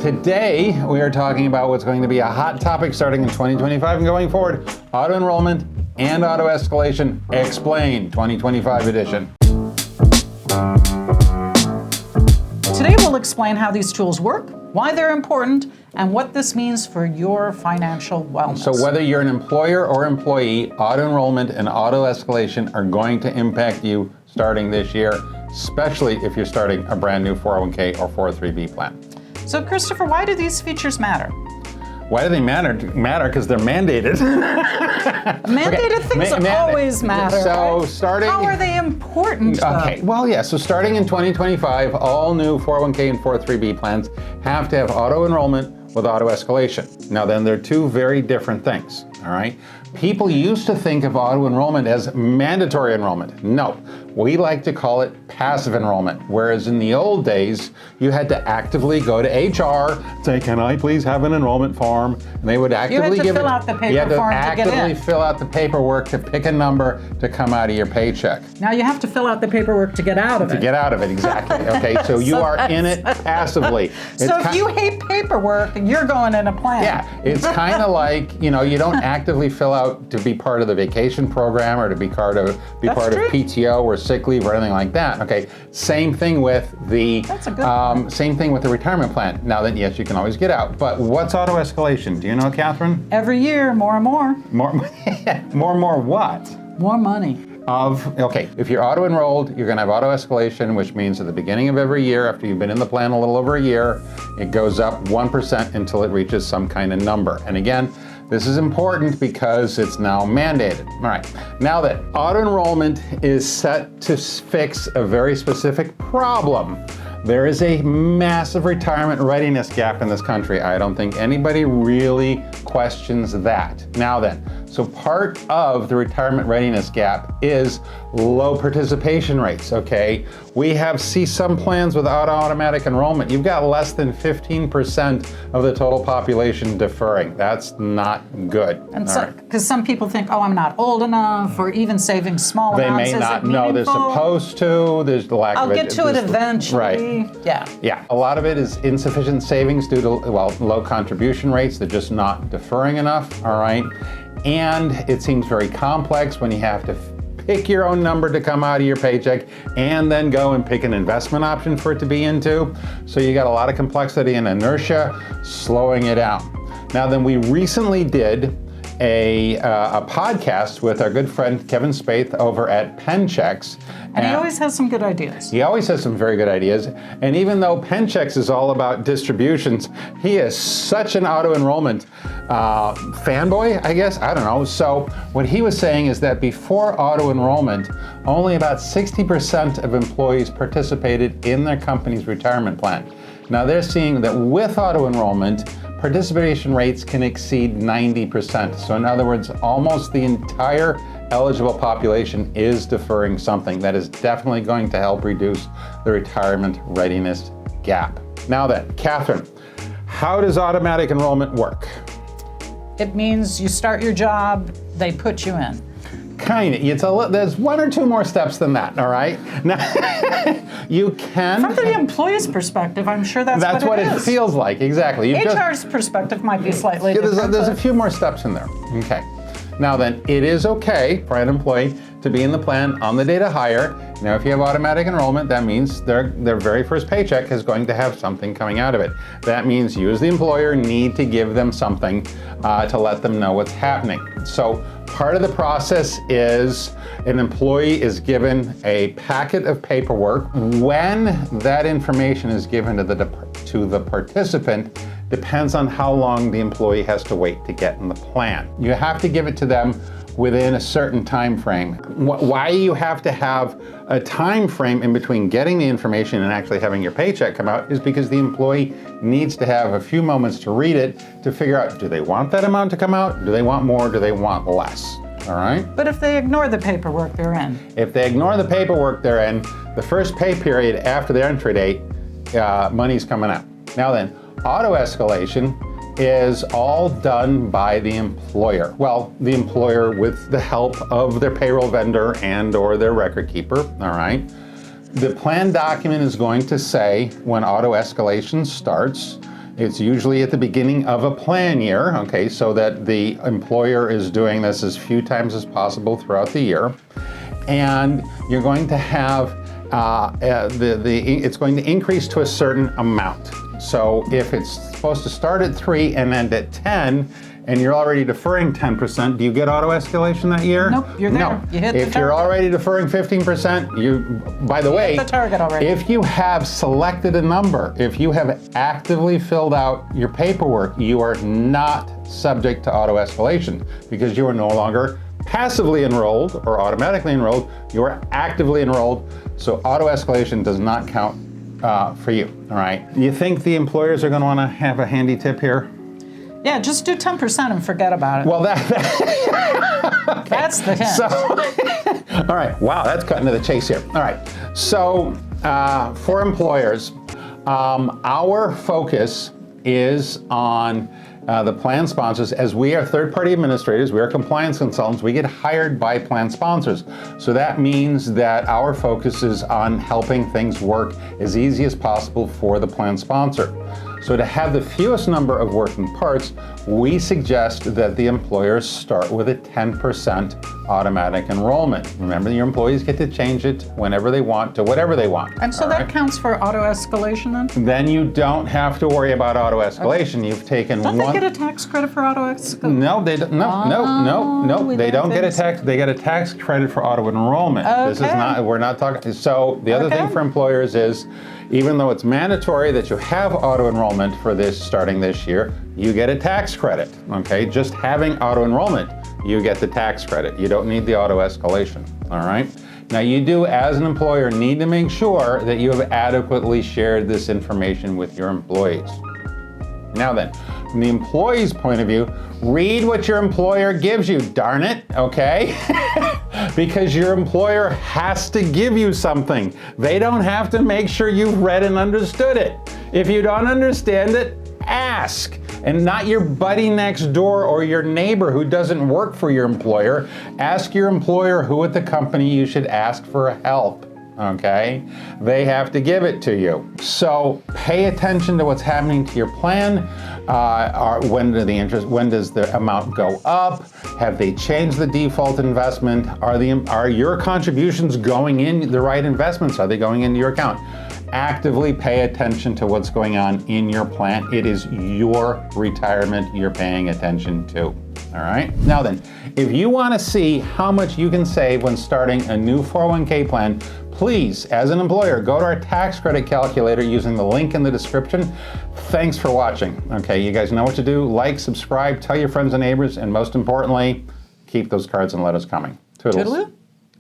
Today, we are talking about what's going to be a hot topic starting in 2025 and going forward, auto enrollment and auto escalation explained 2025 edition. Today we'll explain how these tools work, why they're important, and what this means for your financial wellness. So whether you're an employer or employee, auto enrollment and auto escalation are going to impact you starting this year, especially if you're starting a brand new 401k or 403b plan. So Christopher, why do these features matter? Why do they matter? Matter because they're mandated. Mandated things always matter. So right? starting... How are they important, though? Okay, well, yeah, so starting in 2025, all new 401k and 403b plans have to have auto enrollment with auto escalation. Now then, they're two very different things, all right? People used to think of auto enrollment as mandatory enrollment. No, we like to call it passive enrollment, whereas in the old days, you had to actively go to HR, say, can I please have an enrollment form? And they would actively give it. You had to fill out the paper You had to form to get in. actively fill out the paperwork to pick a number to come out of your paycheck. Now you have to fill out the paperwork to get out of it. To get out of it, exactly. Okay, so you are in it passively. So if you hate paperwork, you're going in a plan. Yeah, it's kind of like, you don't actively fill out to be part of the vacation program or to be part of PTO or sick leave or anything like that. Okay, same thing with the same thing with the retirement plan. Now that yes, you can always get out, but what's auto escalation? Do you know, Catherine? Every year, more and more. More what? More money. Okay, if you're auto enrolled, you're going to have auto escalation, which means at the beginning of every year, after you've been in the plan a little over a year, it goes up 1% until it reaches some kind of number. And again, this is important because it's now mandated. All right, now that auto enrollment is set to fix a very specific problem. There is a massive retirement readiness gap in this country. I don't think anybody really questions that. Now then, so part of the retirement readiness gap is low participation rates, okay? We see some plans with automatic enrollment. You've got less than 15% of the total population deferring. That's not good. And so, because some people think, oh, I'm not old enough, or even saving small amounts. They may not know they're supposed to. There's the lack of it. I'll get to it eventually. Right. Yeah. Yeah. A lot of it is insufficient savings due to, low contribution rates. They're just not deferring enough, all right? And it seems very complex when you have to pick your own number to come out of your paycheck and then go and pick an investment option for it to be into. So you got a lot of complexity and inertia slowing it down. Now then, we recently did a podcast with our good friend Kevin Spaeth over at PenChecks. And he always has some good ideas. He always has some very good ideas. And even though PenChecks is all about distributions, he is such an auto enrollment fanboy, I guess. I don't know. So what he was saying is that before auto enrollment, only about 60% of employees participated in their company's retirement plan. Now they're seeing that with auto enrollment, participation rates can exceed 90%. So in other words, almost the entire eligible population is deferring something. That is definitely going to help reduce the retirement readiness gap. Now then, Catherine, how does automatic enrollment work? It means you start your job, they put you in. Kind of. There's one or two more steps than that, all right? Now, you can... From the employee's perspective, I'm sure that's what it is. It feels like, exactly. HR's perspective might be slightly different. There's a few more steps in there. Okay. Now then, it is okay for an employee to be in the plan on the day to hire. Now, if you have automatic enrollment, that means their very first paycheck is going to have something coming out of it. That means you as the employer need to give them something to let them know what's happening. So part of the process is an employee is given a packet of paperwork. When that information is given to the participant, depends on how long the employee has to wait to get in the plan. You have to give it to them within a certain time frame. Why you have to have a time frame in between getting the information and actually having your paycheck come out is because the employee needs to have a few moments to read it to figure out, do they want that amount to come out? Do they want more? Do they want less? All right? But if they ignore the paperwork they're in? If they ignore the paperwork they're in, the first pay period after their entry date, money's coming out. Now then, auto escalation is all done by the employer. Well, the employer with the help of their payroll vendor and or their record keeper, all right? The plan document is going to say when auto escalation starts, It's usually at the beginning of a plan year, okay, so that the employer is doing this as few times as possible throughout the year. And you're going to have, it's going to increase to a certain amount. So if it's supposed to start at 3 and end at 10, and you're already deferring 10%, do you get auto escalation that year? Nope, you're there. No. You hit the If you're target. already deferring 15%, you, by the way, hit the target already. if you have selected a number, if you have actively filled out your paperwork, you are not subject to auto escalation because you are no longer passively enrolled or automatically enrolled, you are actively enrolled, so auto escalation does not count for you, all right? Do you think the employers are gonna wanna have a handy tip here? Yeah, just do 10% and forget about it. Well, That's the hint. So, all right, wow, that's cutting to the chase here. All right, so for employers, our focus is on the plan sponsors. As we are third-party administrators, we are compliance consultants, we get hired by plan sponsors. So that means that our focus is on helping things work as easy as possible for the plan sponsor. So to have the fewest number of working parts, we suggest that the employers start with a 10% automatic enrollment. Remember, your employees get to change it whenever they want to whatever they want. And so that counts for auto escalation then? Then you don't have to worry about auto escalation. Okay. You've taken Don't one. they get a tax credit for auto escalation? No, they don't. No. They don't get a tax. They get a tax credit for auto enrollment. Okay. This is not. We're not talking. So the other thing for employers is, even though it's mandatory that you have auto enrollment for this starting this year, you get a tax credit. Okay, just having auto enrollment, you get the tax credit. You don't need the auto escalation. All right. Now you do, as an employer, need to make sure that you have adequately shared this information with your employees. Now then, from the employee's point of view, read what your employer gives you, darn it, okay? Because your employer has to give you something. They don't have to make sure you've read and understood it. If you don't understand it, ask. And not your buddy next door or your neighbor who doesn't work for your employer. Ask your employer who at the company you should ask for help. Okay? They have to give it to you. So pay attention to what's happening to your plan. When does the amount go up? Have they changed the default investment? Are your contributions going in the right investments? Are they going into your account? Actively pay attention to what's going on in your plan. It is your retirement you're paying attention to. All right? Now then, if you want to see how much you can save when starting a new 401k plan, please, as an employer, go to our tax credit calculator using the link in the description. Thanks for watching. Okay, you guys know what to do. Like, subscribe, tell your friends and neighbors, and most importantly, keep those cards and letters coming. Toodles. Toodaloo.